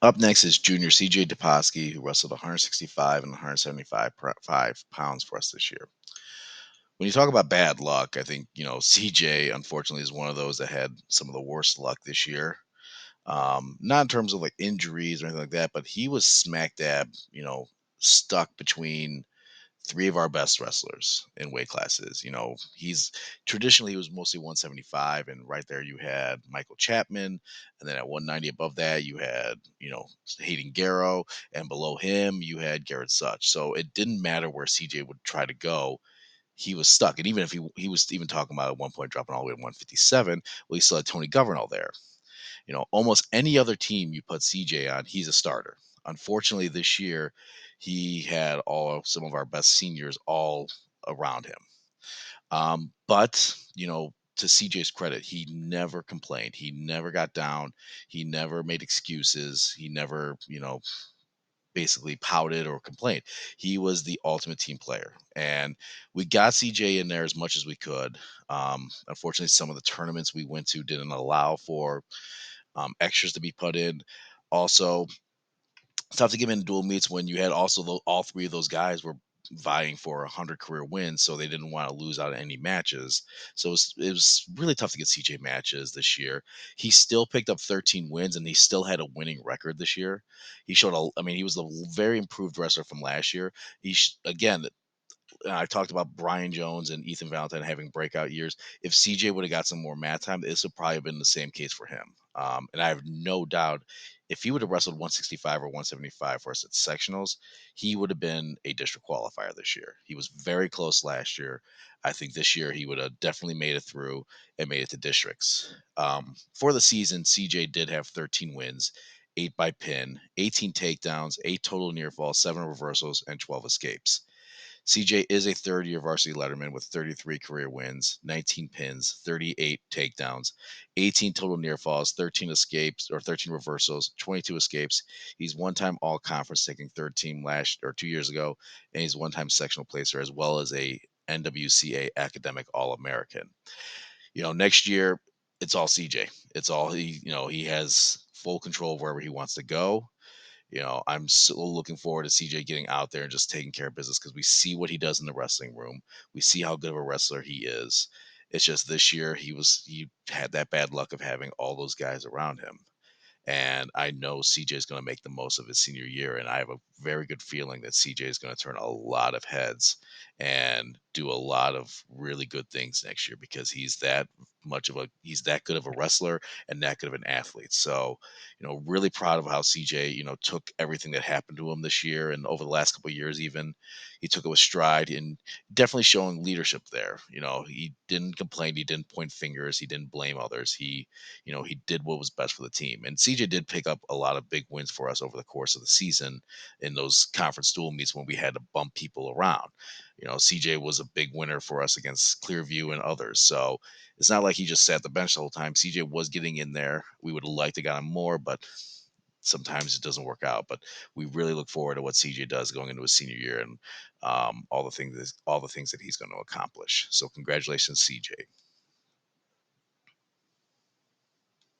Up next is junior CJ Dupaski, who wrestled 165 and 5 pounds for us this year. When you talk about bad luck, I think, CJ unfortunately is one of those that had some of the worst luck this year. Not in terms of like injuries or anything like that, but he was smack dab, stuck between three of our best wrestlers in weight classes. He's traditionally he was mostly 175, and right there you had Michael Chapman, and then at 190 above that you had Hayden Garrow, and below him you had Garrett Such. So it didn't matter where CJ would try to go. He was stuck, and even if he was even talking about at one point dropping all the way to 157, well, he still had Tony Governal there. Almost any other team you put CJ on, he's a starter. Unfortunately, this year he had all some of our best seniors all around him. But to CJ's credit, he never complained. He never got down. He never made excuses. He never, basically pouted or complained. He was the ultimate team player, and we got CJ in there as much as we could. Unfortunately, some of the tournaments we went to didn't allow for extras to be put in. Also, it's tough to get him in dual meets when you had also all three of those guys were vying for 100 career wins, so they didn't want to lose out on any matches. So it was really tough to get CJ matches this year. He still picked up 13 wins, and he still had a winning record this year. I mean, he was a very improved wrestler from last year. Again, I talked about Brian Jones and Ethan Valentine having breakout years. If CJ would have got some more mat time, this would probably have been the same case for him. And I have no doubt if he would have wrestled 165 or 175 for us at sectionals, he would have been a district qualifier this year. He was very close last year. I think this year he would have definitely made it through and made it to districts. For the season, CJ did have 13 wins, 8 by pin, 18 takedowns, 8 total near falls, 7 reversals, and 12 escapes. CJ is a third year varsity letterman with 33 career wins, 19 pins, 38 takedowns, 18 total near falls, 13 escapes or 13 reversals, 22 escapes. He's one time all conference taking third team last or 2 years ago, and he's one time sectional placer as well as a NWCA academic All American. Next year it's all CJ. It's all he has full control of wherever he wants to go. I'm so looking forward to CJ getting out there and just taking care of business because we see what he does in the wrestling room. We see how good of a wrestler he is. It's just this year he had that bad luck of having all those guys around him. And I know CJ is going to make the most of his senior year. And I have a very good feeling that CJ is going to turn a lot of heads and do a lot of really good things next year because he's that good of a wrestler and that good of an athlete. So, really proud of how CJ, took everything that happened to him this year and over the last couple of years, even he took it with stride and definitely showing leadership there. He didn't complain. He didn't point fingers. He didn't blame others. He did what was best for the team. And CJ did pick up a lot of big wins for us over the course of the season in those conference dual meets when we had to bump people around. CJ was a big winner for us against Clearview and others. So it's not like he just sat the bench the whole time. CJ was getting in there. We would have liked to got him more, but sometimes it doesn't work out. But we really look forward to what CJ does going into his senior year and all the things that he's going to accomplish. So congratulations, CJ.